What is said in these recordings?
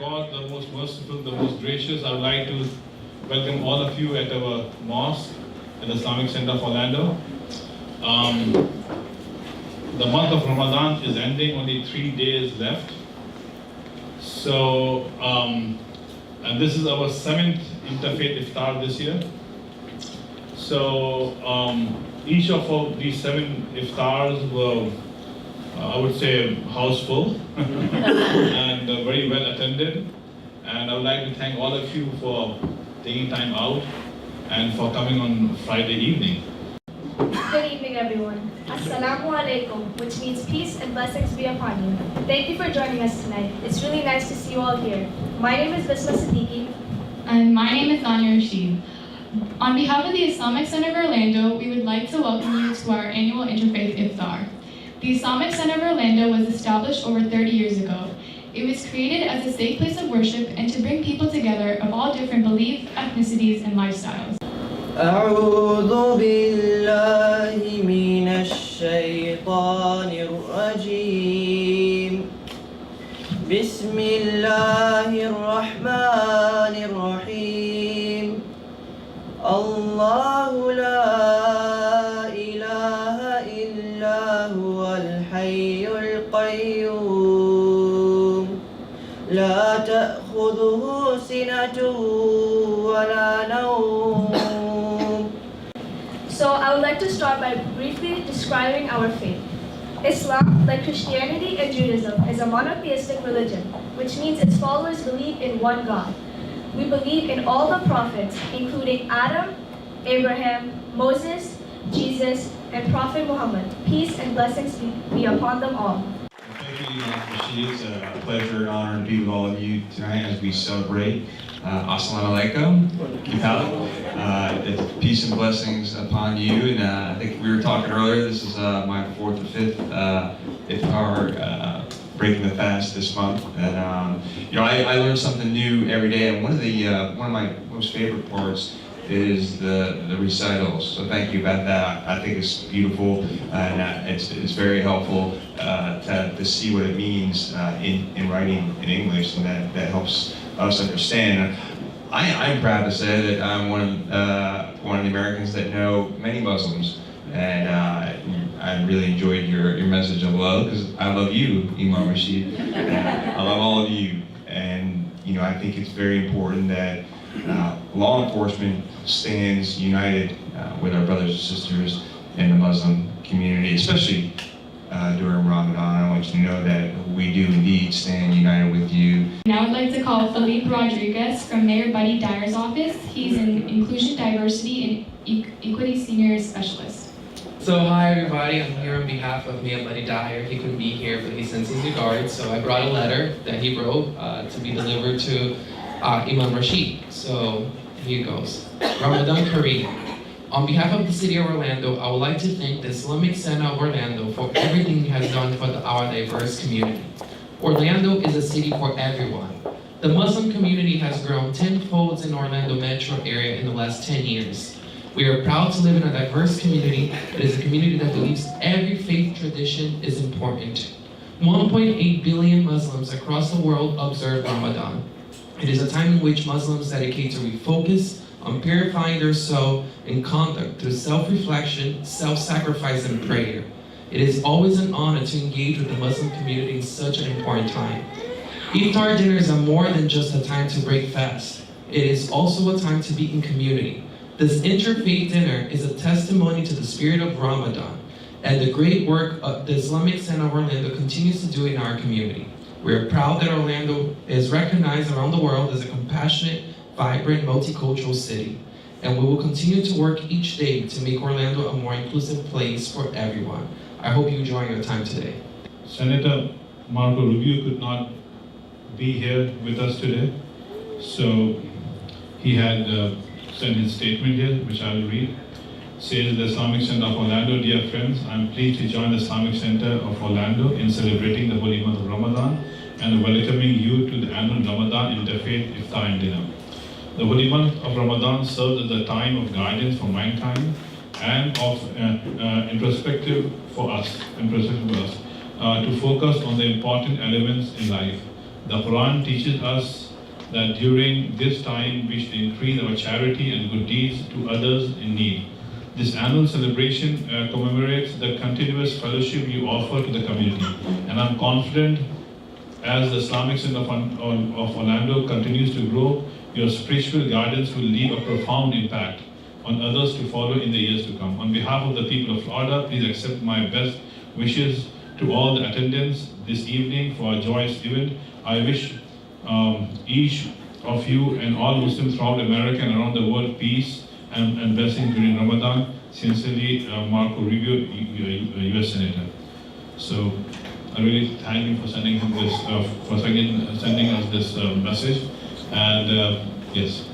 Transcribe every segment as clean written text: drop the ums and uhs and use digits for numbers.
God, the most merciful, the most gracious, I would like to welcome all of you at our mosque at the Islamic Center of Orlando. The month of Ramadan is ending, only 3 days left. So, and this is our 7th Interfaith Iftar this year. So, each of these 7 iftars were, I would say, houseful and very well attended. And I would like to thank all of you for taking time out and for coming on Friday evening. Good evening, everyone. Assalamu alaikum, which means peace and blessings be upon you. Thank you for joining us tonight. It's really nice to see you all here. My name is Bisma Siddiqui. And my name is Nanya Rashid. On behalf of the Islamic Center of Orlando, we would like to welcome you to our annual Interfaith Iftar. The Islamic Center of Orlando was established over 30 years ago. It was created as a safe place of worship and to bring people together of all different beliefs, ethnicities, and lifestyles. أعوذ بالله من الشيطان الرجيم بسم الله الرحمن الرحيم الله لا إله إلا هو الحي القيوم لا تأخذه سنة ولا نوم. So I would like to start by briefly describing our faith. Islam, like Christianity and Judaism, is a monotheistic religion, which means its followers believe in one God. We believe in all the prophets, including Adam, Abraham, Moses, Jesus, and Prophet Muhammad. Peace and blessings be upon them all. Thank you, Rashid. It's a pleasure and honor to be with all of you tonight as we celebrate Assalamu alaikum. It's peace and blessings upon you. And I think we were talking earlier, this is my 4th or 5th Iftar, breaking the fast this month. And I learn something new every day. And one of my most favorite parts is the recitals. So thank you about that. I think it's beautiful and it's very helpful to see what it means in writing in English, and that helps us understand. I'm proud to say that I'm one of the Americans that know many Muslims, and I really enjoyed your message of love, because I love you, Imam Rashid. I love all of you, and I think it's very important that law enforcement stands united with our brothers and sisters in the Muslim community, especially during Ramadan. I want you to know that we do indeed stand united with you. Now I'd like to call Felipe Rodriguez from Mayor Buddy Dyer's office. He's an Inclusion, Diversity, and Equity Senior Specialist. So hi everybody, I'm here on behalf of Mayor Buddy Dyer. He couldn't be here, but he sends his regards. So I brought a letter that he wrote to be delivered to Imam Rashid. So here goes. Ramadan Kareem. On behalf of the City of Orlando, I would like to thank the Islamic Center of Orlando for everything he has done for our diverse community. Orlando is a city for everyone. The Muslim community has grown tenfold in Orlando metro area in the last 10 years. We are proud to live in a diverse community that is a community that believes every faith tradition is important. 1.8 billion Muslims across the world observe Ramadan. It is a time in which Muslims dedicate to refocus on purifying their soul and conduct through self-reflection, self-sacrifice, and prayer. It is always an honor to engage with the Muslim community in such an important time. Iftar dinners are more than just a time to break fast. It is also a time to be in community. This interfaith dinner is a testimony to the spirit of Ramadan and the great work the Islamic Center of Orlando continues to do in our community. We are proud that Orlando is recognized around the world as a compassionate, vibrant, multicultural city. And we will continue to work each day to make Orlando a more inclusive place for everyone. I hope you enjoy your time today. Senator Marco Rubio could not be here with us today, so he had sent his statement here, which I will read. Says the Islamic Center of Orlando, dear friends, I am pleased to join the Islamic Center of Orlando in celebrating the holy month of Ramadan and welcoming you to the annual Ramadan Interfaith Iftar and Dinner. The holy month of Ramadan serves as a time of guidance for mankind and of introspective for us, to focus on the important elements in life. The Quran teaches us that during this time we should increase our charity and good deeds to others in need. This annual celebration commemorates the continuous fellowship you offer to the community, and I'm confident as the Islamic Center of Orlando continues to grow, your spiritual guidance will leave a profound impact on others to follow in the years to come. On behalf of the people of Florida, please accept my best wishes to all the attendants this evening for a joyous event. I wish each of you and all Muslims throughout America and around the world peace and blessings during Ramadan. Sincerely, Marco Rubio, U.S. Senator. So I really thank him for sending him this, sending us this message. And yes.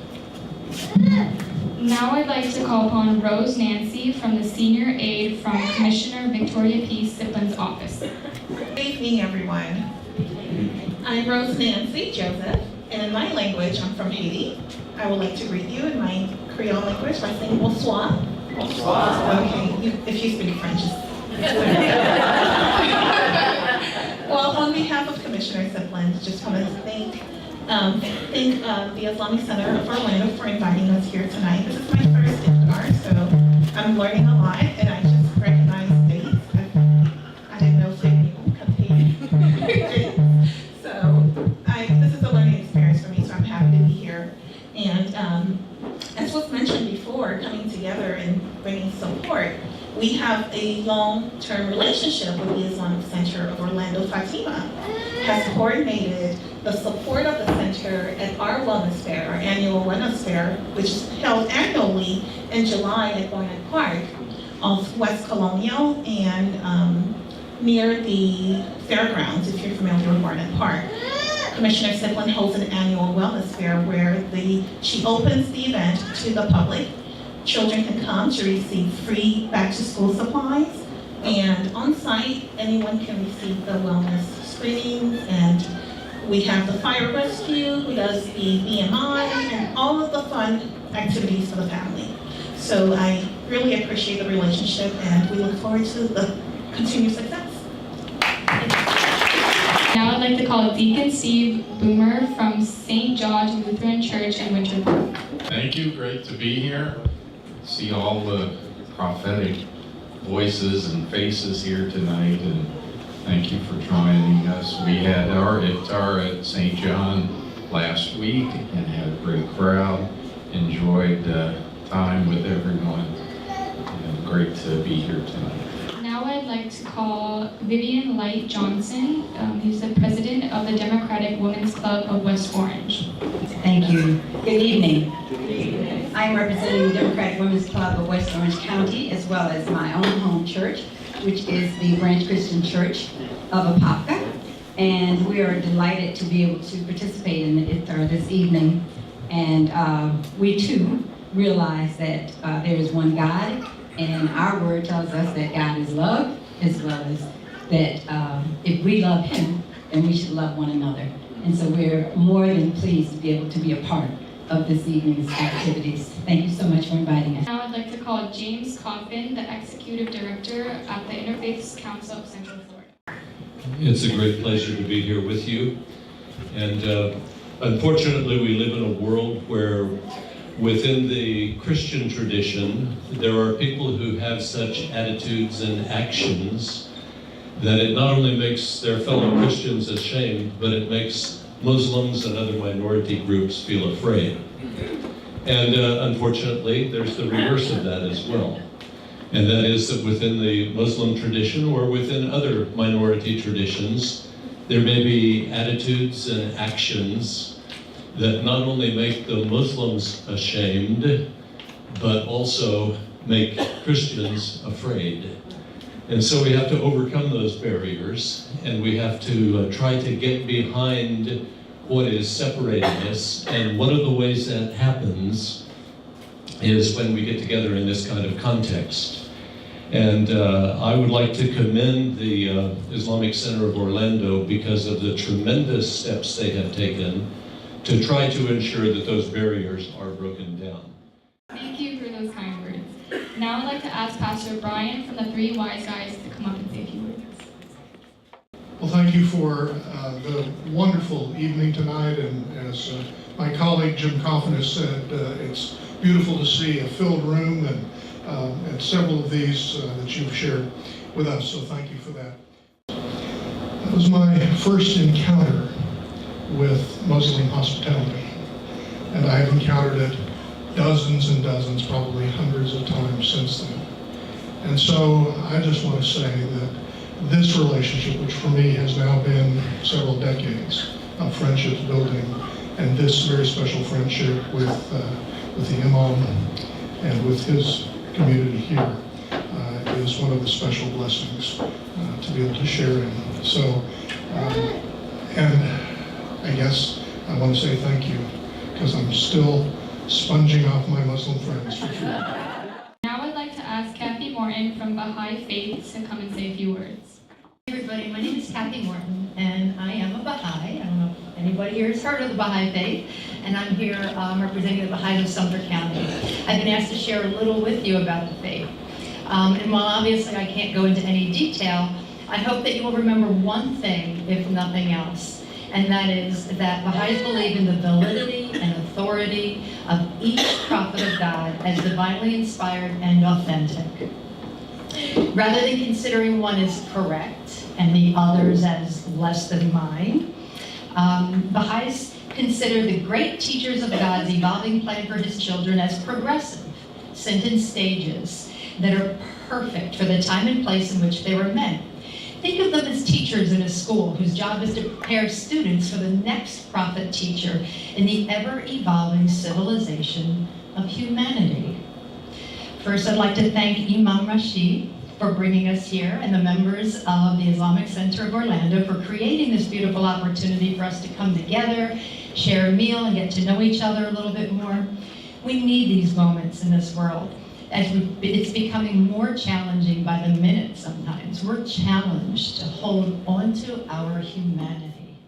Now I'd like to call upon Rose Nancy from the Senior Aide from Commissioner Victoria P. Siplin's office. Good evening, everyone. I'm Rose Nancy Joseph, and in my language, I'm from Haiti. I would like to greet you in my Creole language by saying bonsoir. Bonsoir. Okay, if you speak French. Well, on behalf of Commissioner Siplin, just want to thank the Islamic Center of Orlando for inviting us here tonight. This is my first iftar, so I'm learning a lot, and I just recognize dates. I didn't know people could take So this is a learning experience for me, so I'm happy to be here. And as was mentioned before, coming together and bringing support, we have a long-term relationship with the Islamic Center of Orlando. Fatima has coordinated the support of the center at our wellness fair, our annual wellness fair, which is held annually in July at Barnett Park off West Colonial and near the fairgrounds, if you're familiar with Barnett Park. Commissioner Siplin holds an annual wellness fair where she opens the event to the public. Children can come to receive free back-to-school supplies, and on site, anyone can receive the wellness screenings, and we have the fire rescue, who does the BMI, and all of the fun activities for the family. So I really appreciate the relationship, and we look forward to the continued success. Now I'd like to call Deacon Steve Boomer from St. George Lutheran Church in Winter Park. Thank you, great to be here. See all the prophetic voices and faces here tonight, and thank you for joining us. We had our iftar at St. John last week and had a great crowd. Enjoyed time with everyone, and great to be here tonight. Now I'd like to call Vivian Light Johnson, who's the president of the Democratic Women's Club of West Orange. Thank you. Good evening. I'm representing the Democratic Women's Club of West Orange County, as well as my own home church, which is the Branch Christian Church of Apopka. And we are delighted to be able to participate in the iftar this evening. And we too realize that there is one God, and our word tells us that God is love, as well as that if we love Him, then we should love one another. And so we're more than pleased to be able to be a part of this evening's activities. Thank you so much for inviting us. Now I'd like to call James Coffin, the Executive Director at the Interfaith Council of Central Florida. It's a great pleasure to be here with you. And unfortunately, we live in a world where within the Christian tradition, there are people who have such attitudes and actions that it not only makes their fellow Christians ashamed, but it makes Muslims and other minority groups feel afraid. And unfortunately, there's the reverse of that as well. And that is that within the Muslim tradition or within other minority traditions, there may be attitudes and actions that not only make the Muslims ashamed, but also make Christians afraid. And so we have to overcome those barriers, and we have to try to get behind what is separating us. And one of the ways that happens is when we get together in this kind of context. And I would like to commend the Islamic Center of Orlando because of the tremendous steps they have taken to try to ensure that those barriers are broken down. Thank you for those kind words. Now I'd like to ask Pastor Brian from the Three Wise Guys to come up and say a few words. Well, Well, thank you for the wonderful evening tonight, and as my colleague Jim Coffin has said, it's beautiful to see a filled room and several of these that you've shared with us, so thank you for that. That was my first encounter with Muslim hospitality, and I have encountered it dozens and dozens, probably hundreds of times since then. And so I just want to say that this relationship, which for me has now been several decades of friendships building, and this very special friendship with the Imam and with his community here is one of the special blessings to be able to share in. So, and I guess I want to say thank you, because I'm still sponging off my Muslim friends for food. Now I'd like to ask Kathy Morton from Baha'i Faith to come and say a few words. Hey everybody, my name is Kathy Morton, and I am a Baha'i. I don't know if anybody here has heard of the Baha'i Faith, and I'm here representing the Baha'is of Sumter County. I've been asked to share a little with you about the faith. And while obviously I can't go into any detail, I hope that you will remember one thing, if nothing else, and that is that Baha'is believe in the validity and authority of each prophet of God as divinely inspired and authentic. Rather than considering one as correct and the others as less than mine, Baha'is consider the great teachers of God's evolving plan for his children as progressive, sent in stages that are perfect for the time and place in which they were meant. Think of them as teachers in a school whose job is to prepare students for the next prophet teacher in the ever-evolving civilization of humanity. First, I'd like to thank Imam Rashid for bringing us here, and the members of the Islamic Center of Orlando for creating this beautiful opportunity for us to come together, share a meal, and get to know each other a little bit more. We need these moments in this world. It's becoming more challenging by the minute sometimes. We're challenged to hold on to our humanity.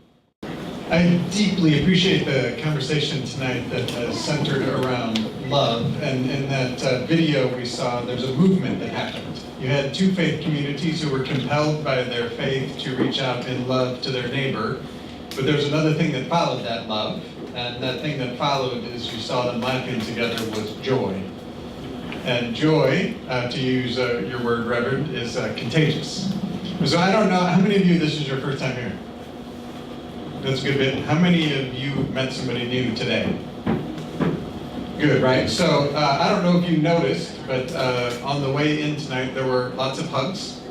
I deeply appreciate the conversation tonight that centered around love. And in that video we saw, there's a movement that happened. You had two faith communities who were compelled by their faith to reach out in love to their neighbor. But there's another thing that followed that love. And that thing that followed, as you saw them laughing together, was joy. And joy, to use your word, Reverend, is contagious. So I don't know, how many of you, this is your first time here? That's a good bit. How many of you met somebody new today? Good, right? So I don't know if you noticed, but on the way in tonight, there were lots of hugs,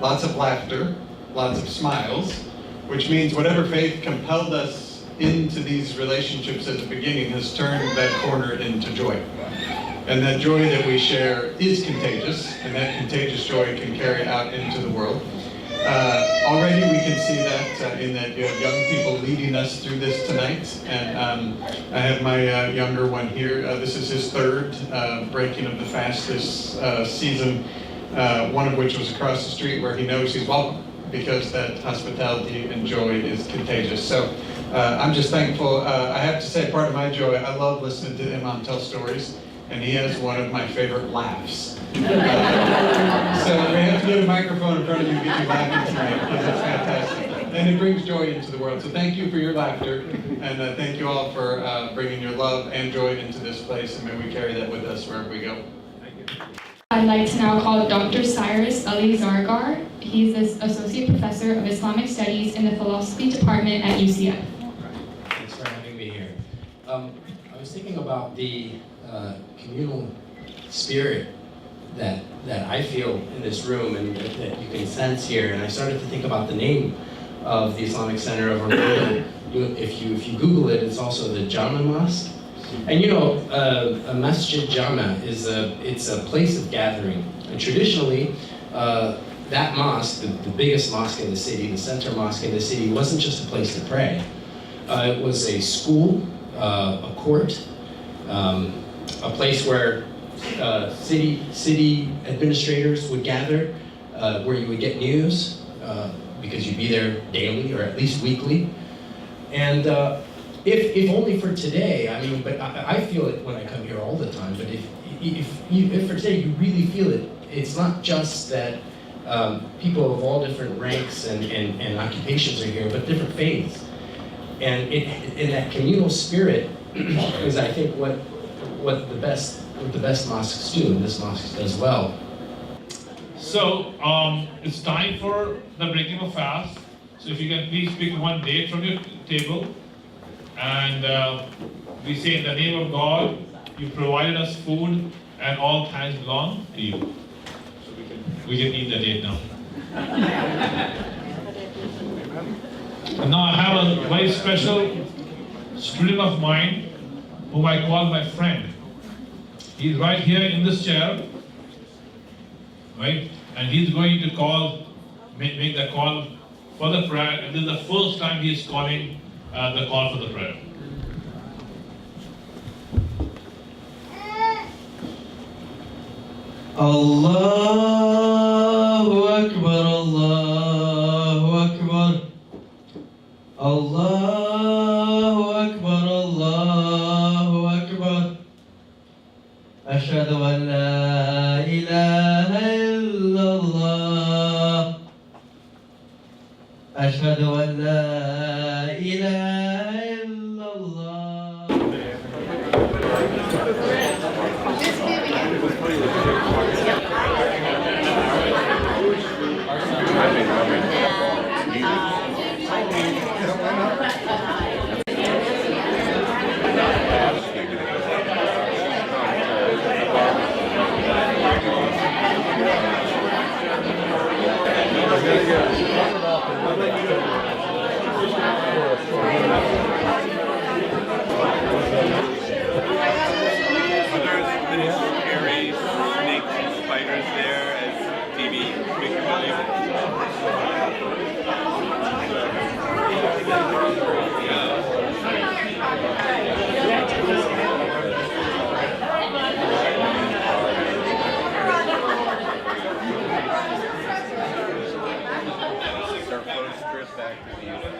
lots of laughter, lots of smiles, which means whatever faith compelled us into these relationships at the beginning has turned that corner into joy. And that joy that we share is contagious, and that contagious joy can carry out into the world. Already we can see that in that you have young people leading us through this tonight. And I have my younger one here. This is his third breaking of the fast this season, one of which was across the street where he knows he's welcome, because that hospitality and joy is contagious. So I'm just thankful. I have to say, part of my joy, I love listening to Imam tell stories. And he has one of my favorite laughs. So we have to get a microphone in front of you and get you laughing tonight, because it's fantastic. And it brings joy into the world. So thank you for your laughter, and thank you all for bringing your love and joy into this place, and may we carry that with us wherever we go. Thank you. I'd like to now call Dr. Cyrus Ali Zargar. He's an Associate Professor of Islamic Studies in the Philosophy Department at UCF. Thanks for having me here. I was thinking about the communal spirit that I feel in this room and that you can sense here, and I started to think about the name of the Islamic Center of Orlando. If you Google it, it's also the Jama Mosque. And you know, a Masjid Jama is it's a place of gathering, and traditionally that mosque, the biggest mosque in the city, the center mosque in the city, wasn't just a place to pray. It was a school, a court, a place where city administrators would gather, where you would get news, because you'd be there daily or at least weekly. And if only for today, I mean, but I feel it when I come here all the time, but if for today you really feel it, it's not just that people of all different ranks and occupations are here, but different faiths. And in that communal spirit is, I think, what the best mosques do, and this mosque does well. So it's time for the breaking of fast. So if you can please pick one date from your table, and we say, in the name of God, you provided us food, and all thanks belong to you. So we can eat the date now. And now I have a very special student of mine, whom I call my friend. He's right here in this chair, right? And he's going to make the call for the prayer, and this is the first time he is calling the call for the prayer. Allahu Akbar, Allahu Akbar, Allahu Akbar, Allahu Akbar. Ashhadu an la ilaha illallah. Ashhadu an la ilaha illallah. Our first trip back to the